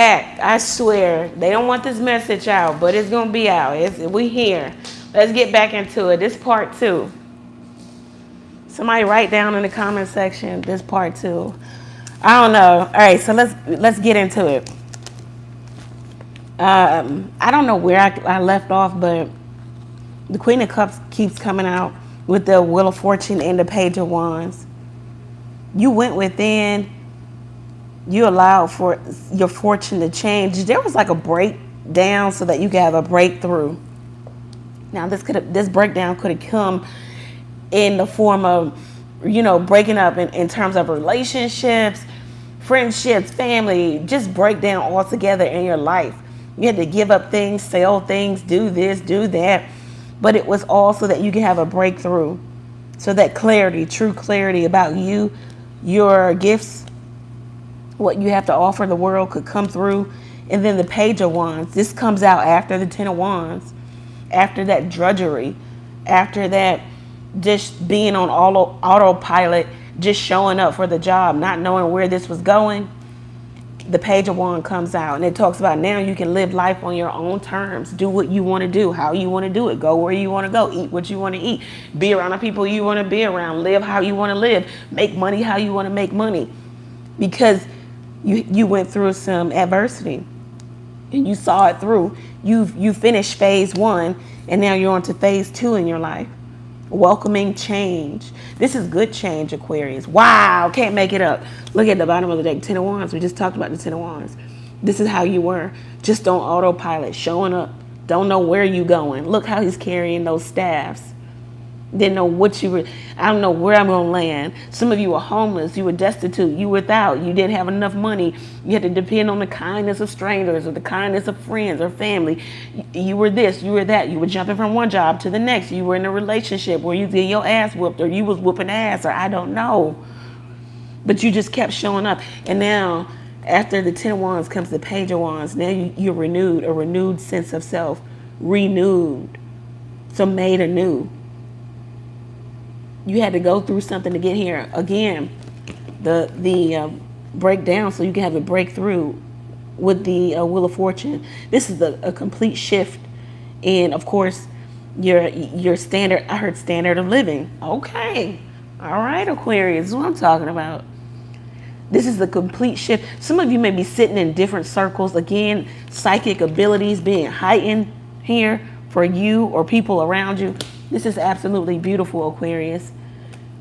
I swear, they don't want this message out, but it's gonna be out. We here. Let's get back into it. This part 2. Somebody write down in the comment section this part 2. I don't know. All right, so let's get into it. I don't know where I left off, but the Queen of Cups keeps coming out with the Wheel of Fortune and the Page of Wands. You went within. You allowed for your fortune to change. There was like a breakdown so that you could have a breakthrough. Now this breakdown could have come in the form of, breaking up in terms of relationships, friendships, family, just breakdown altogether in your life. You had to give up things, sell things, do this, do that. But it was all so that you can have a breakthrough. So that clarity, true clarity about you, your gifts, what you have to offer the world could come through. And then the Page of Wands. This comes out after the Ten of Wands. After that drudgery. After that just being on autopilot, just showing up for the job, not knowing where this was going. The Page of Wands comes out. And it talks about now you can live life on your own terms. Do what you want to do, how you want to do it. Go where you want to go. Eat what you want to eat. Be around the people you want to be around. Live how you want to live. Make money how you want to make money. Because you went through some adversity and you saw it through. You finished phase 1 and now you're on to phase 2 in your life. Welcoming change. This is good change, Aquarius. Wow, can't make it up. Look at the bottom of the deck, Ten of Wands. We just talked about the Ten of Wands. This is how you were. Just on autopilot, showing up. Don't know where you going. Look how he's carrying those staffs. Didn't know what you were. I don't know where I'm going to land. Some of you were homeless. You were destitute. You were without. You didn't have enough money. You had to depend on the kindness of strangers or the kindness of friends or family. You were this. You were that. You were jumping from one job to the next. You were in a relationship where you get your ass whooped or you was whooping ass or I don't know. But you just kept showing up. And now, after the Ten of Wands comes the Page of Wands. Now you're renewed. A renewed sense of self. Renewed. So made anew. You had to go through something to get here. Again, the breakdown so you can have a breakthrough with the Wheel of Fortune. This is a complete shift in, of course, your standard. I heard standard of living. Okay. All right, Aquarius. This is what I'm talking about. This is the complete shift. Some of you may be sitting in different circles. Again, psychic abilities being heightened here for you or people around you. This is absolutely beautiful, Aquarius.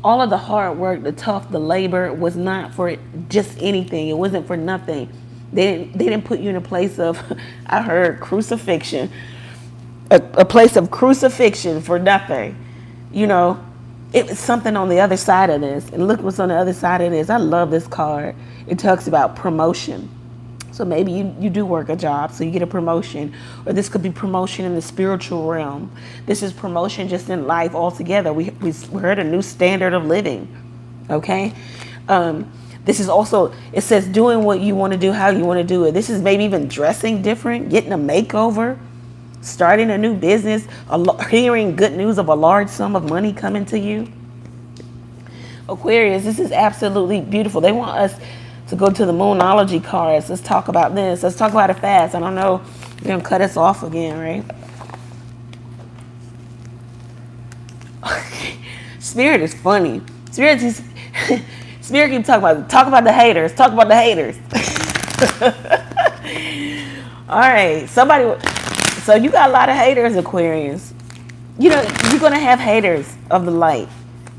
All of the hard work, the tough, the labor was not for just anything. It wasn't for nothing. They didn't put you in a place of, I heard, crucifixion. A place of crucifixion for nothing. It was something on the other side of this. And look what's on the other side of this. I love this card. It talks about promotion. So maybe you do work a job, so you get a promotion. Or this could be promotion in the spiritual realm. This is promotion just in life altogether. We heard a new standard of living, okay? This is also, it says doing what you want to do, how you want to do it. This is maybe even dressing different, getting a makeover, starting a new business, hearing good news of a large sum of money coming to you. Aquarius, this is absolutely beautiful. They want us to go to the Moonology cards. Let's talk about this. Let's talk about it fast. I don't know. You're going to cut us off again, right? Spirit is funny. Spirit keeps talk about the haters. Talk about the haters. All right. So you got a lot of haters, Aquarius. You're going to have haters of the light.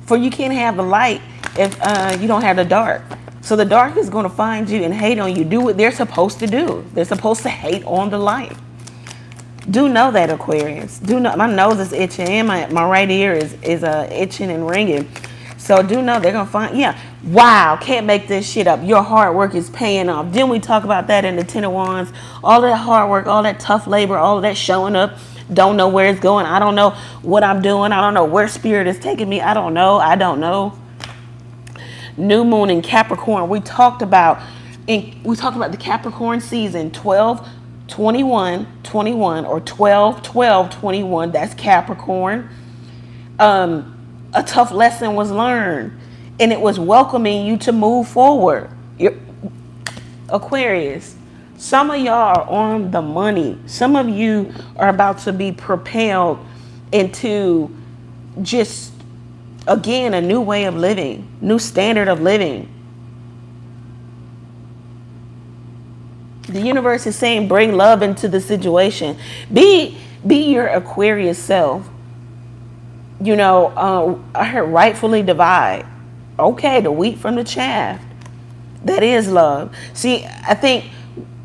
For you can't have the light if you don't have the dark. So the dark is going to find you and hate on you. Do what they're supposed to do. They're supposed to hate on the light. Do know that, Aquarius. Do know. My nose is itching and my right ear is itching and ringing. So do know they're going to find, yeah. Wow, can't make this shit up. Your hard work is paying off. Didn't we talk about that in the Ten of Wands? All that hard work, all that tough labor, all of that showing up. Don't know where it's going. I don't know what I'm doing. I don't know where spirit is taking me. I don't know. New moon in Capricorn. We talked about the Capricorn season 12, 21, 21 or 12, 12, 21. That's Capricorn. A tough lesson was learned and it was welcoming you to move forward. Aquarius, Some of y'all are on the money. Some of you are about to be propelled into just, again, a new way of living, new standard of living. The universe is saying, bring love into the situation. Be your Aquarius self. You know, I heard rightfully divide. Okay, the wheat from the chaff. That is love. See, I think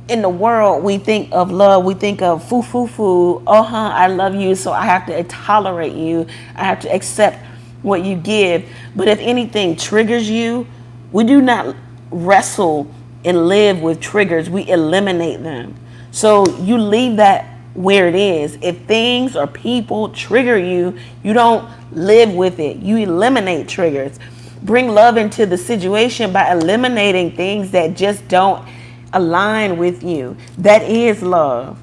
in the world, we think of love, we think of foo, foo, foo. I love you, so I have to tolerate you. I have to accept what you give. But if anything triggers you, we do not wrestle and live with triggers. We eliminate them. So you leave that where it is. If things or people trigger you, you don't live with it. You eliminate triggers. Bring love into the situation by eliminating things that just don't align with you. That is love.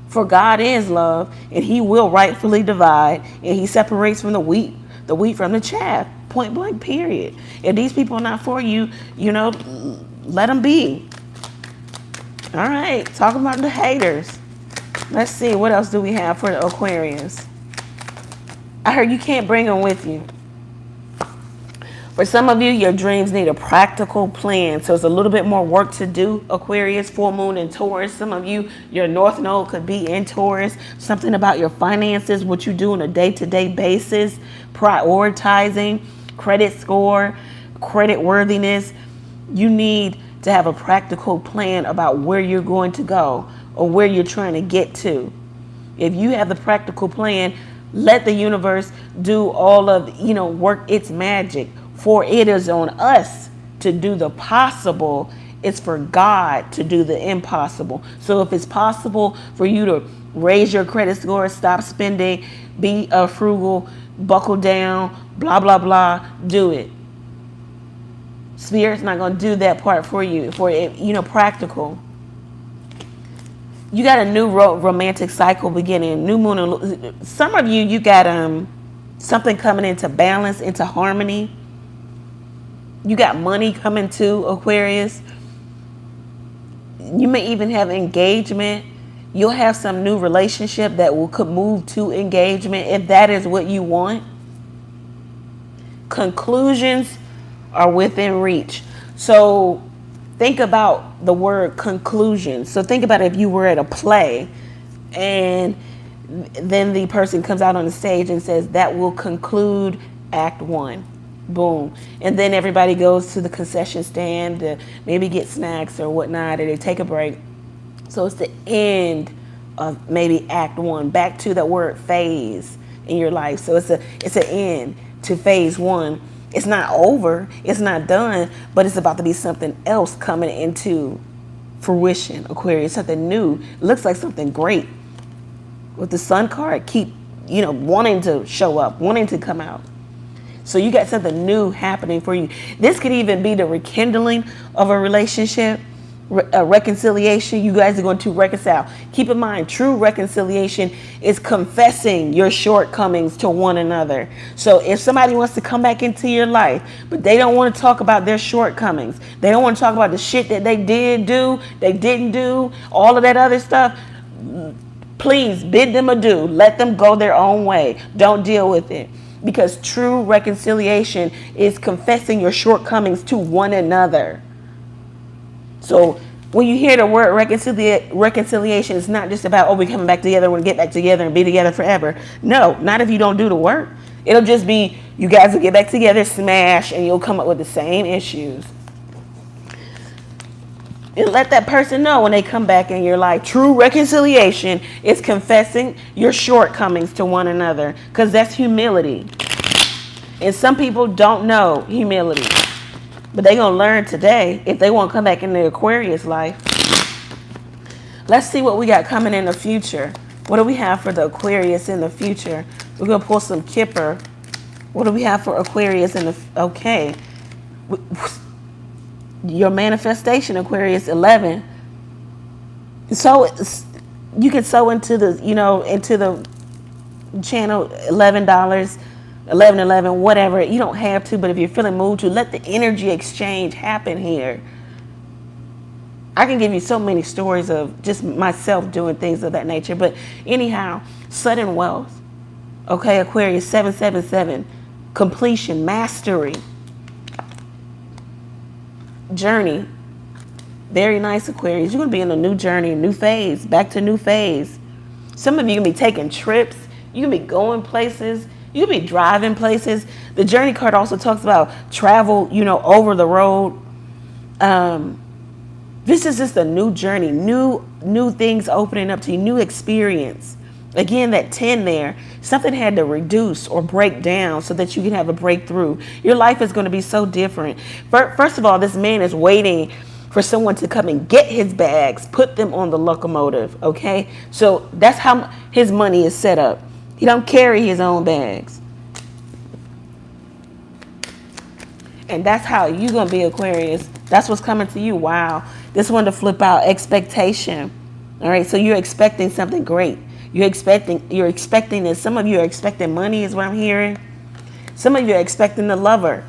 For God is love, and he will rightfully divide, and he separates from the wheat from the chaff. Point blank, period. If these people are not for you, you know, let them be. All right, talking about the haters. Let's see, what else do we have for the Aquarius? I heard you can't bring them with you. For some of you, your dreams need a practical plan. So it's a little bit more work to do, Aquarius, full moon in Taurus. Some of you, your North Node could be in Taurus. Something about your finances, what you do on a day-to-day basis, prioritizing, credit score, credit worthiness. You need to have a practical plan about where you're going to go or where you're trying to get to. If you have the practical plan, let the universe do all of, work its magic. For it is on us to do the possible. It's for God to do the impossible. So if it's possible for you to raise your credit score, stop spending, be frugal, buckle down, blah, blah, blah, do it. Spirit's not going to do that part for you. For it, practical. You got a new romantic cycle beginning. New moon. Some of you got something coming into balance, into harmony. You got money coming to Aquarius. You may even have engagement. You'll have some new relationship that could move to engagement if that is what you want. Conclusions are within reach. So think about the word conclusion. So think about if you were at a play and then the person comes out on the stage and says that will conclude Act 1. Boom. And then everybody goes to the concession stand to maybe get snacks or whatnot, or they take a break. So it's the end of maybe Act 1, back to that word phase in your life. So it's an end to phase 1. It's not over, it's not done, but it's about to be something else coming into fruition, Aquarius, something new. It looks like something great. With the Sun card, keep, wanting to show up, wanting to come out. So you got something new happening for you. This could even be the rekindling of a relationship, a reconciliation. You guys are going to reconcile. Keep in mind, true reconciliation is confessing your shortcomings to one another. So if somebody wants to come back into your life, but they don't want to talk about their shortcomings, they don't want to talk about the shit that they did do, they didn't do, all of that other stuff, please bid them adieu. Let them go their own way. Don't deal with it. Because true reconciliation is confessing your shortcomings to one another. So when you hear the word reconciliation, it's not just about, we're coming back together, we're going to get back together and be together forever. No, not if you don't do the work. It'll just be, you guys will get back together, smash, and you'll come up with the same issues. And let that person know when they come back in your life. True reconciliation is confessing your shortcomings to one another, because that's humility. And some people don't know humility, but they're going to learn today if they want to come back in the Aquarius life. Let's see what we got coming in the future. What do we have for the Aquarius in the future? We're going to pull some Kipper. What do we have for Aquarius in the... Okay. Your manifestation, Aquarius 11. So you can sow into the, into the channel $11, 1111, whatever. You don't have to, but if you're feeling moved to, let the energy exchange happen here. I can give you so many stories of just myself doing things of that nature. But anyhow, sudden wealth. Okay, Aquarius 777. Completion, mastery, journey. Very nice, Aquarius. You're going to be in a new journey, a new phase, back to new phase. Some of you can be taking trips. You can be going places. You can be driving places. The journey card also talks about travel, you know, over the road. This is just a new journey, new things opening up to you, new experience. Again, that 10 there, something had to reduce or break down so that you can have a breakthrough. Your life is going to be so different. First of all, this man is waiting for someone to come and get his bags, put them on the locomotive, okay? So that's how his money is set up. He don't carry his own bags. And that's how you're going to be, Aquarius. That's what's coming to you. Wow. This one to flip out, expectation. All right, so you're expecting something great. You're expecting this. Some of you are expecting money is what I'm hearing. Some of you are expecting the lover.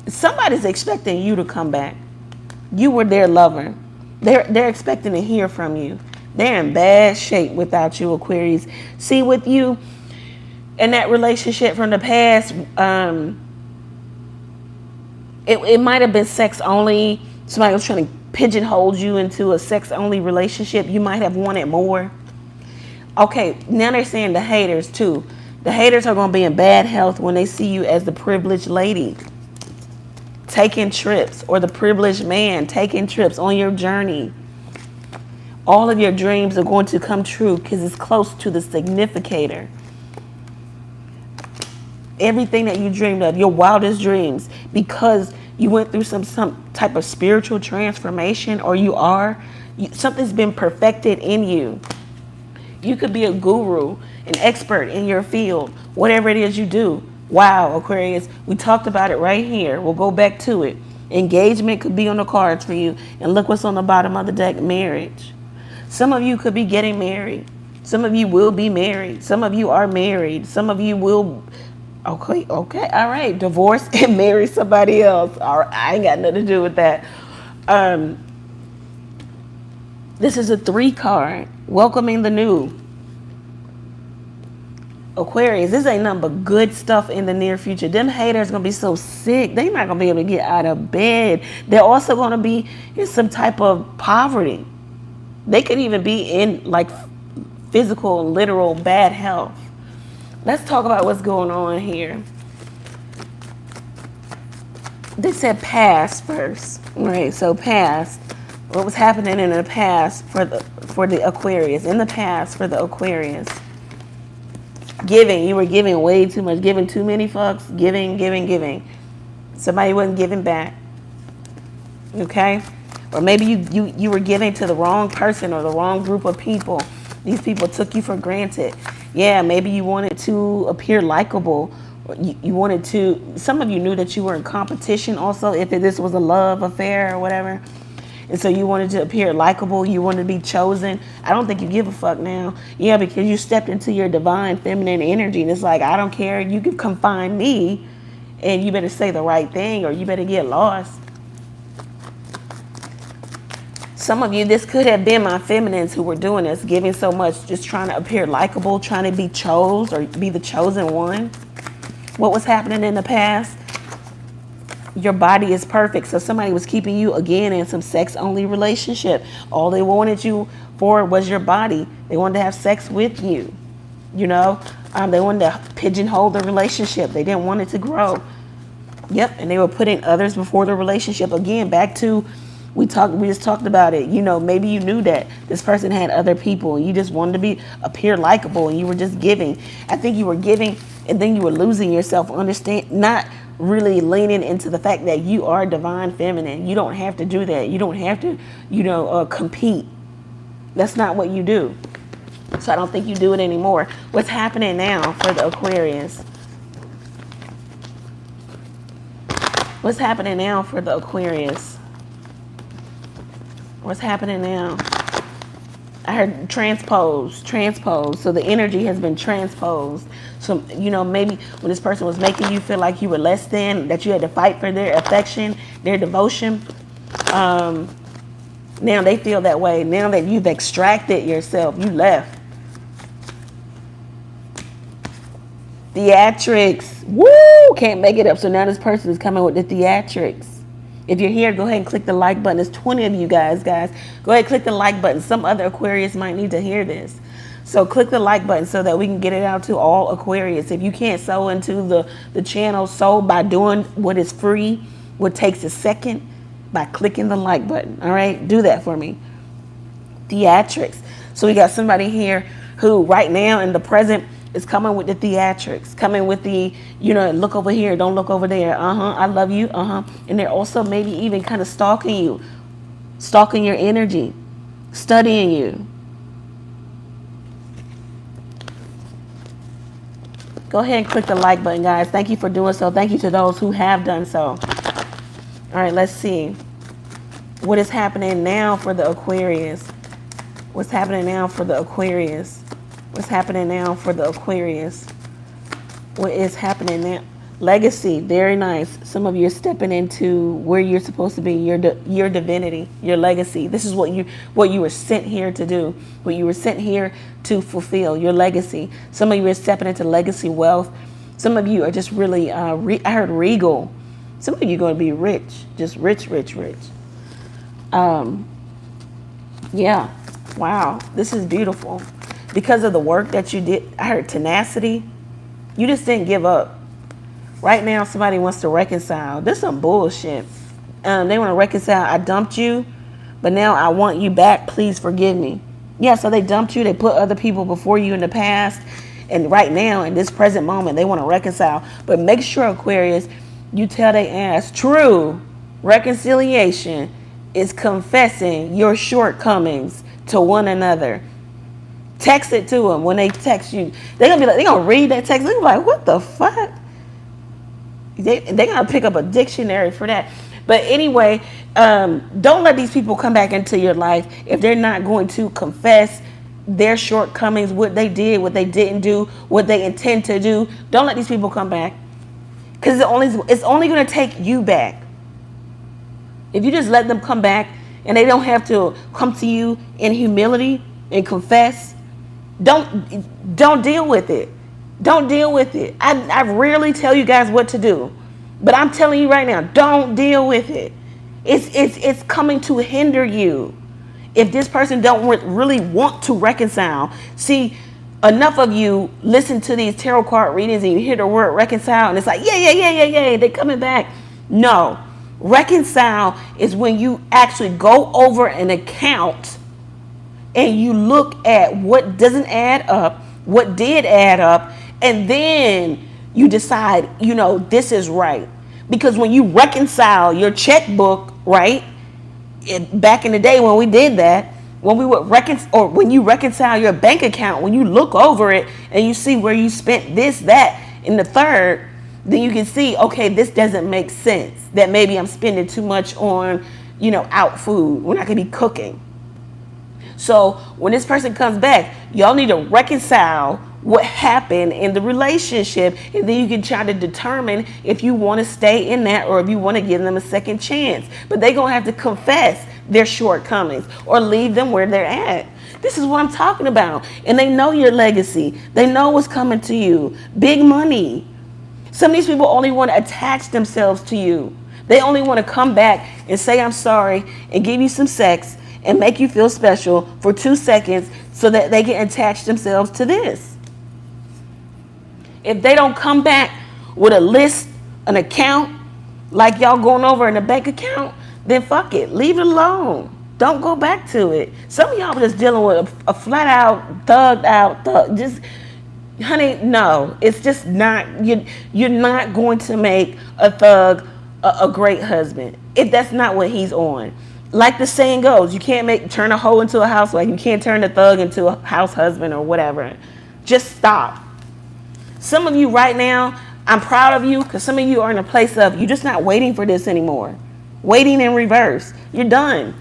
Somebody's expecting you to come back. You were their lover. They're expecting to hear from you. They're in bad shape without you, Aquarius. See, with you in that relationship from the past, it might have been sex only. Somebody was trying to pigeonhole you into a sex only relationship. You might have wanted more. Okay, now they're saying the haters too. The haters are going to be in bad health when they see you as the privileged lady taking trips, or the privileged man taking trips on your journey. All of your dreams are going to come true because it's close to the significator. Everything that you dreamed of, your wildest dreams, because you went through some type of spiritual transformation, or something's been perfected in you. You could be a guru, an expert in your field, whatever it is you do. Wow, Aquarius, we talked about it right here. We'll go back to it. Engagement could be on the cards for you. And look what's on the bottom of the deck, marriage. Some of you could be getting married. Some of you will be married. Some of you are married. Some of you will... Okay, all right. Divorce and marry somebody else. All right, I ain't got nothing to do with that. This is a 3 card. Welcoming the new. Aquarius, this ain't nothing but good stuff in the near future. Them haters going to be so sick. They're not going to be able to get out of bed. They're also going to be in some type of poverty. They could even be in like physical, literal bad health. Let's talk about what's going on here. They said past first. Right, so past. What was happening in the past for the Aquarius. In the past for the Aquarius. Giving. You were giving way too much. Giving too many fucks. Giving. Somebody wasn't giving back. Okay? Or maybe you were giving to the wrong person or the wrong group of people. These people took you for granted. Yeah, maybe you wanted to appear likable. You wanted to... Some of you knew that you were in competition also, if this was a love affair or whatever. And so you wanted to appear likable. You wanted to be chosen. I don't think you give a fuck now. Yeah, because you stepped into your divine feminine energy. And it's like, I don't care. You can come find me. And you better say the right thing, or you better get lost. Some of you, this could have been my feminines who were doing this, giving so much, just trying to appear likable, trying to be chose or be the chosen one. What was happening in the past? Your body is perfect. So somebody was keeping you, again, in some sex-only relationship. All they wanted you for was your body. They wanted to have sex with you. You know, they wanted to pigeonhole the relationship. They didn't want it to grow. Yep, and they were putting others before the relationship. Again, back to... We just talked about it. You know, maybe you knew that this person had other people and you just wanted to appear likable and you were just giving. I think you were giving and then you were losing yourself. Not really leaning into the fact that you are divine feminine. You don't have to do that. You don't have to, compete. That's not what you do. So I don't think you do it anymore. What's happening now for the Aquarius? What's happening now for the Aquarius? What's happening now? I heard transpose. So the energy has been transposed. So, maybe when this person was making you feel like you were less than, that you had to fight for their affection, their devotion, Now they feel that way. Now that you've extracted yourself, you left. Theatrics. Woo! Can't make it up. So now this person is coming with the theatrics. If you're here, go ahead and click the like button. There's 20 of you guys. Go ahead and click the like button. Some other Aquarius might need to hear this. So click the like button so that we can get it out to all Aquarius. If you can't sow into the channel, sow by doing what is free, what takes a second, by clicking the like button. All right? Do that for me. Theatrics. So we got somebody here who right now in the present is coming with the theatrics, coming with the, you know, look over here, don't look over there. I love you. And they're also maybe even kind of stalking you, stalking your energy, studying you. Go ahead and click the like button, guys. Thank you for doing so. Thank you to those who have done so. All right, let's see. What is happening now for the Aquarius? What's happening now for the Aquarius? What's happening now for the Aquarius? What is happening now? Legacy, very nice. Some of you are stepping into where you're supposed to be, your divinity, your legacy. This is what you were sent here to do, what you were sent here to fulfill, your legacy. Some of you are stepping into legacy wealth. Some of you are just really, I heard regal. Some of you are going to be rich, just rich, rich, rich. Yeah, wow, this is beautiful. Because of the work that you did, I heard tenacity. You just didn't give up. Right now, somebody wants to reconcile. This is some bullshit. They want to reconcile. I dumped you, but now I want you back. Please forgive me. Yeah, so they dumped you. They put other people before you in the past. And right now, in this present moment, they want to reconcile. But make sure, Aquarius, you tell their ass, true reconciliation is confessing your shortcomings to one another. Text it to them when they text you. They're gonna be like, they're gonna read that text. They're gonna be like, what the fuck? They're gonna pick up a dictionary for that. But anyway, don't let these people come back into your life if they're not going to confess their shortcomings, what they did, what they didn't do, what they intend to do. Don't let these people come back, because it's only gonna take you back. If you just let them come back and they don't have to come to you in humility and confess, don't deal with it. Don't deal with it. I rarely tell you guys what to do, but I'm telling you right now, don't deal with it. It's coming to hinder you. If this person don't really want to reconcile, see, enough of you listen to these tarot card readings and you hear the word reconcile and it's like, yeah, they're coming back. No, reconcile is when you actually go over an account and you look at what doesn't add up, what did add up, and then you decide, you know, this is right. Because when you reconcile your checkbook, right, back in the day when we did that, when we would when you reconcile your bank account, when you look over it and you see where you spent this, that, and the third, then you can see, okay, this doesn't make sense. That maybe I'm spending too much on, you know, out food when I could be cooking. So when this person comes back, y'all need to reconcile what happened in the relationship, and then you can try to determine if you want to stay in that or if you want to give them a second chance. But they're going to have to confess their shortcomings or leave them where they're at. This is what I'm talking about. And they know your legacy. They know what's coming to you. Big money. Some of these people only want to attach themselves to you. They only want to come back and say, I'm sorry, and give you some sex and make you feel special for 2 seconds so that they can attach themselves to this. If they don't come back with a list, an account, like y'all going over in a bank account, then fuck it. Leave it alone. Don't go back to it. Some of y'all are just dealing with a flat out, thugged out, just, honey, no. It's just not, you're not going to make a thug a great husband if that's not what he's on. Like the saying goes, you can't turn a hoe into a housewife. You can't turn a thug into a house husband or whatever. Just stop. Some of you right now, I'm proud of you because some of you are in a place of you're just not waiting for this anymore. Waiting in reverse. You're done.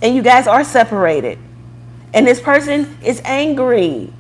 And you guys are separated. And this person is angry.